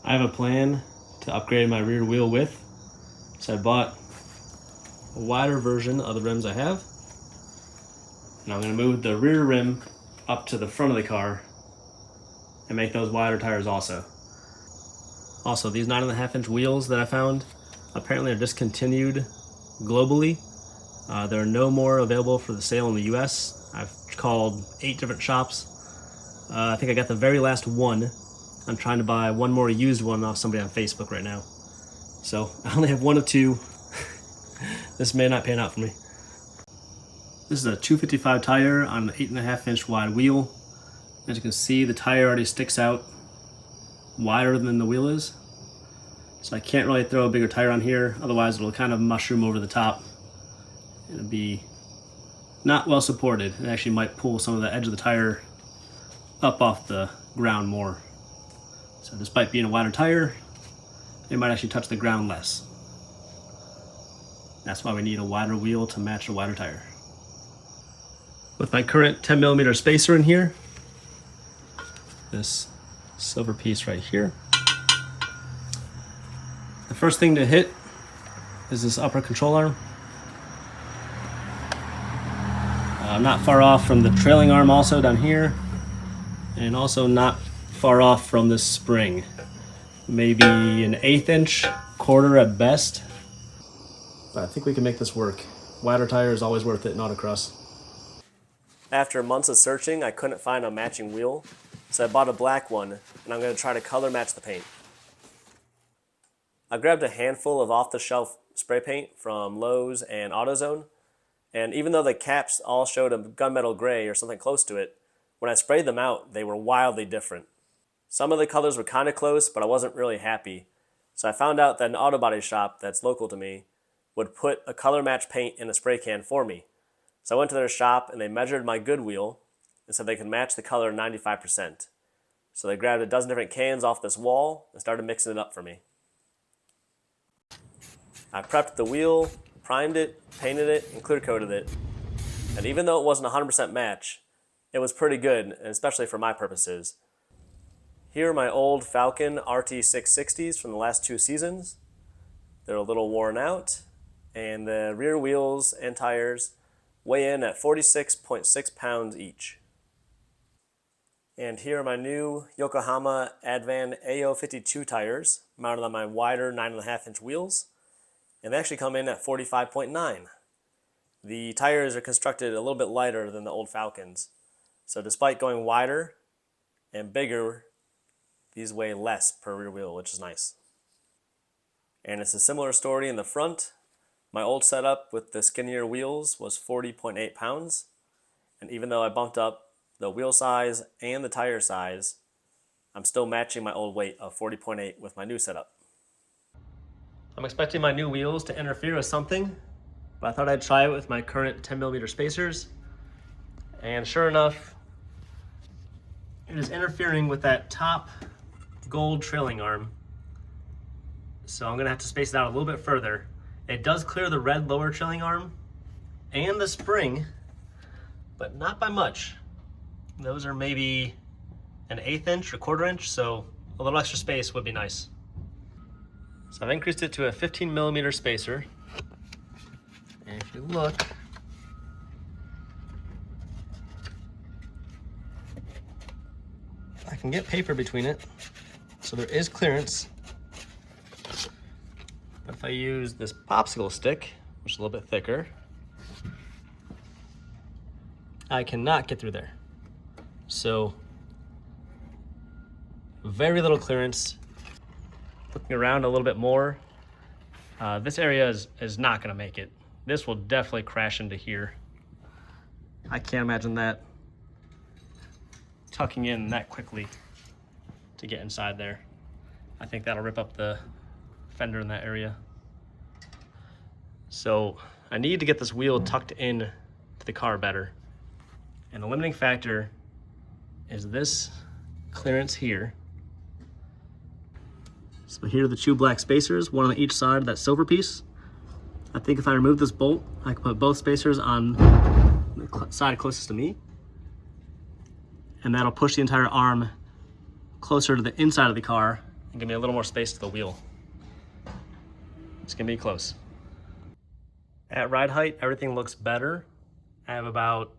I have a plan to upgrade my rear wheel width, so I bought a wider version of the rims I have, and I'm going to move the rear rim up to the front of the car and make those wider tires also. Also, these 9.5-inch wheels that I found apparently are discontinued globally. There are no more available for the sale in the US. I've called 8 different shops. I think I got the very last one. I'm trying to buy one more used one off somebody on Facebook right now. So I only have one of two. This may not pan out for me. This is a 255 tire on an 8.5-inch wide wheel. As you can see, the tire already sticks out wider than the wheel is. So I can't really throw a bigger tire on here, otherwise it'll kind of mushroom over the top. It'll be not well supported. It actually might pull some of the edge of the tire up off the ground more. So despite being a wider tire, it might actually touch the ground less. That's why we need a wider wheel to match a wider tire. With my current 10mm spacer in here, this silver piece right here, the first thing to hit is this upper control arm. I'm not far off from the trailing arm also down here, and also not far off from this spring. Maybe an 1/8 inch, quarter at best. But I think we can make this work. Wider tire is always worth it in autocross. After months of searching, I couldn't find a matching wheel, so I bought a black one, and I'm going to try to color match the paint. I grabbed a handful of off-the-shelf spray paint from Lowe's and AutoZone, and even though the caps all showed a gunmetal gray or something close to it, when I sprayed them out, they were wildly different. Some of the colors were kind of close, but I wasn't really happy, so I found out that an auto body shop that's local to me would put a color match paint in a spray can for me. So I went to their shop and they measured my good wheel and said they could match the color 95%. So they grabbed a dozen different cans off this wall and started mixing it up for me. I prepped the wheel, primed it, painted it, and clear coated it. And even though it wasn't a 100% match, it was pretty good, and especially for my purposes. Here are my old Falcon RT660s from the last 2 seasons. They're a little worn out, and the rear wheels and tires weigh in at 46.6 pounds each. And here are my new Yokohama Advan AO52 tires mounted on my wider 9.5-inch wheels, and they actually come in at 45.9. The tires are constructed a little bit lighter than the old Falcons, so despite going wider and bigger, these weigh less per rear wheel, which is nice. And it's a similar story in the front. My old setup with the skinnier wheels was 40.8 pounds, and even though I bumped up the wheel size and the tire size, I'm still matching my old weight of 40.8 with my new setup. I'm expecting my new wheels to interfere with something, but I thought I'd try it with my current 10mm spacers, and sure enough, it is interfering with that top gold trailing arm. So I'm gonna have to space it out a little bit further. It does clear the red lower trailing arm and the spring, but not by much. Those are maybe an 1/8 inch or 1/4 inch, so a little extra space would be nice. So I've increased it to a 15mm spacer. And if you look, I can get paper between it, so there is clearance. But if I use this popsicle stick, which is a little bit thicker, I cannot get through there. So very little clearance. Looking around a little bit more, this area is not gonna make it. This will definitely crash into here. I can't imagine that tucking in that quickly to get inside there. I think that'll rip up the fender in that area. So I need to get this wheel tucked in to the car better. And the limiting factor is this clearance here. So here are the 2 black spacers, one on each side of that silver piece. I think if I remove this bolt, I can put both spacers on the side closest to me, and that'll push the entire arm closer to the inside of the car and give me a little more space to the wheel. It's gonna be close. At ride height, everything looks better. I have about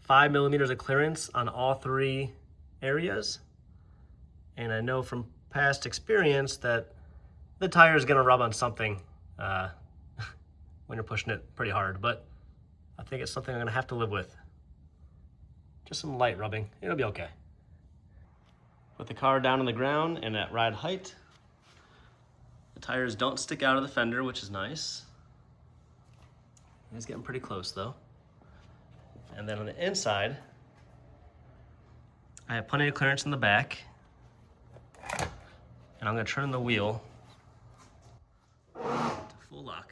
5 millimeters of clearance on all three areas. And I know from past experience that the tire is gonna rub on something when you're pushing it pretty hard, but I think it's something I'm gonna have to live with. Just some light rubbing, it'll be okay. With the car down on the ground and at ride height, the tires don't stick out of the fender, which is nice. It's getting pretty close though. And then on the inside, I have plenty of clearance in the back. And I'm gonna turn the wheel to full lock.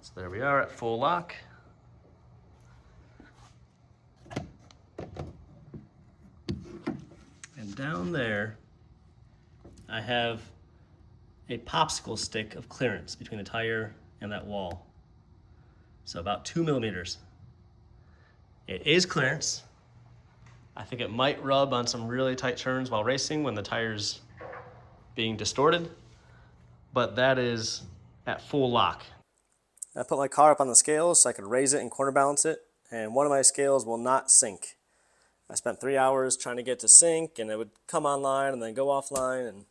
So there we are at full lock. And down there, I have a popsicle stick of clearance between the tire and that wall. So about 2 millimeters. It is clearance. I think it might rub on some really tight turns while racing when the tire's being distorted, but that is at full lock. I put my car up on the scales so I could raise it and corner balance it, and one of my scales will not sync. I spent 3 hours trying to get to sync, and it would come online and then go offline, and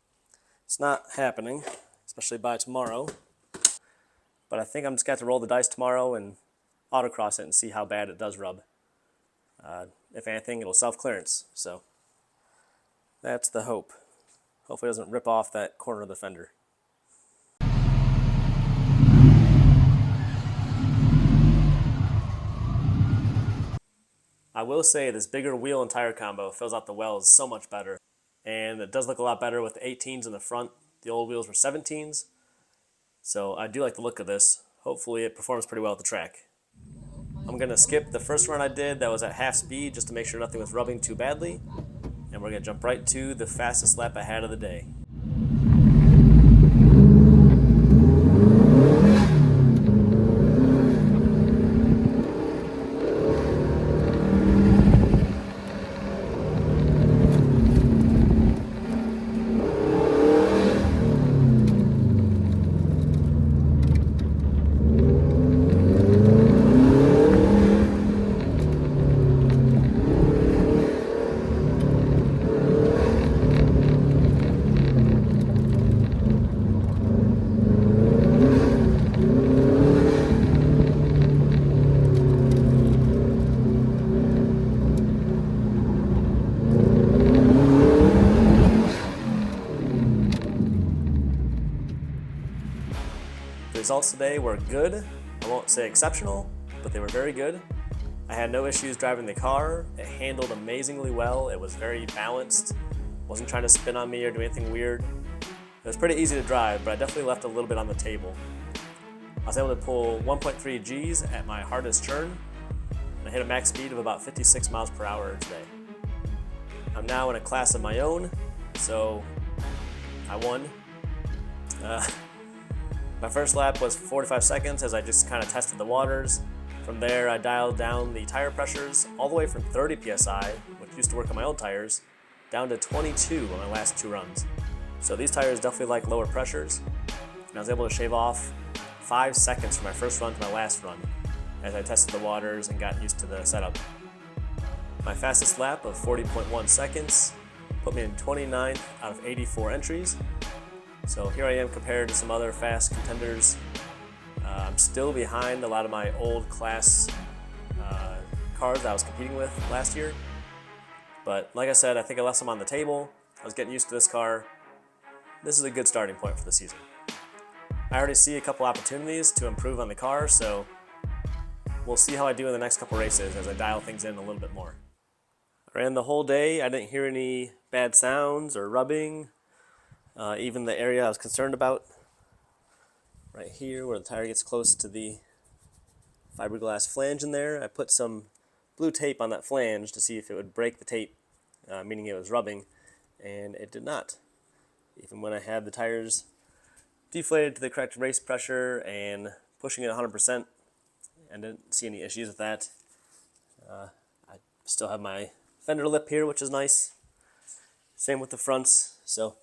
it's not happening, especially by tomorrow. But I think I'm just going to have to roll the dice tomorrow and autocross it and see how bad it does rub. If anything, it'll self-clearance, so that's the hope. Hopefully it doesn't rip off that corner of the fender. I will say this bigger wheel and tire combo fills out the wells so much better. And it does look a lot better with the 18s in the front. The old wheels were 17s. So I do like the look of this. Hopefully it performs pretty well at the track. I'm going to skip the first run I did that was at half speed just to make sure nothing was rubbing too badly. And we're going to jump right to the fastest lap I had of the day. The results today were good. I won't say exceptional, but they were very good. I had no issues driving the car. It handled amazingly well. It was very balanced. Wasn't trying to spin on me or do anything weird. It was pretty easy to drive, but I definitely left a little bit on the table. I was able to pull 1.3 Gs at my hardest turn, and I hit a max speed of about 56 miles per hour today. I'm now in a class of my own, so I won. My first lap was 45 seconds as I just kind of tested the waters. From there, I dialed down the tire pressures all the way from 30 PSI, which used to work on my old tires, down to 22 on my last 2 runs. So these tires definitely like lower pressures, and I was able to shave off 5 seconds from my first run to my last run as I tested the waters and got used to the setup. My fastest lap of 40.1 seconds put me in 29th out of 84 entries. So here I am compared to some other fast contenders. I'm still behind a lot of my old class cars that I was competing with last year. But like I said, I think I left some on the table. I was getting used to this car. This is a good starting point for the season. I already see a couple opportunities to improve on the car, so we'll see how I do in the next couple races as I dial things in a little bit more. I ran the whole day. I didn't hear any bad sounds or rubbing. Even the area I was concerned about, right here where the tire gets close to the fiberglass flange in there, I put some blue tape on that flange to see if it would break the tape, meaning it was rubbing, and it did not. Even when I had the tires deflated to the correct race pressure and pushing it 100%, I didn't see any issues with that. I still have my fender lip here, which is nice. Same with the fronts. So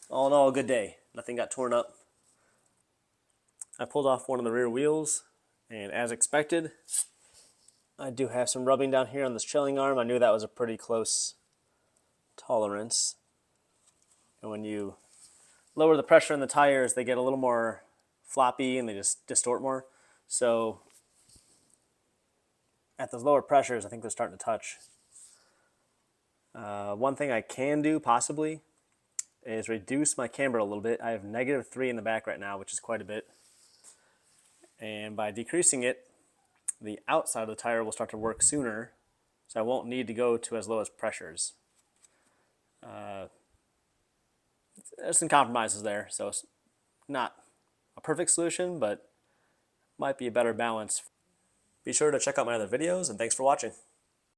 all in all, a good day. Nothing got torn up. I pulled off one of the rear wheels, and as expected, I do have some rubbing down here on this trailing arm. I knew that was a pretty close tolerance. And when you lower the pressure in the tires, they get a little more floppy and they just distort more. So at those lower pressures, I think they're starting to touch. One thing I can do possibly is reduce my camber a little bit. I have -3 in the back right now, which is quite a bit. And by decreasing it, the outside of the tire will start to work sooner, so I won't need to go to as low as pressures. There's some compromises there, so it's not a perfect solution, but might be a better balance. Be sure to check out my other videos, and thanks for watching.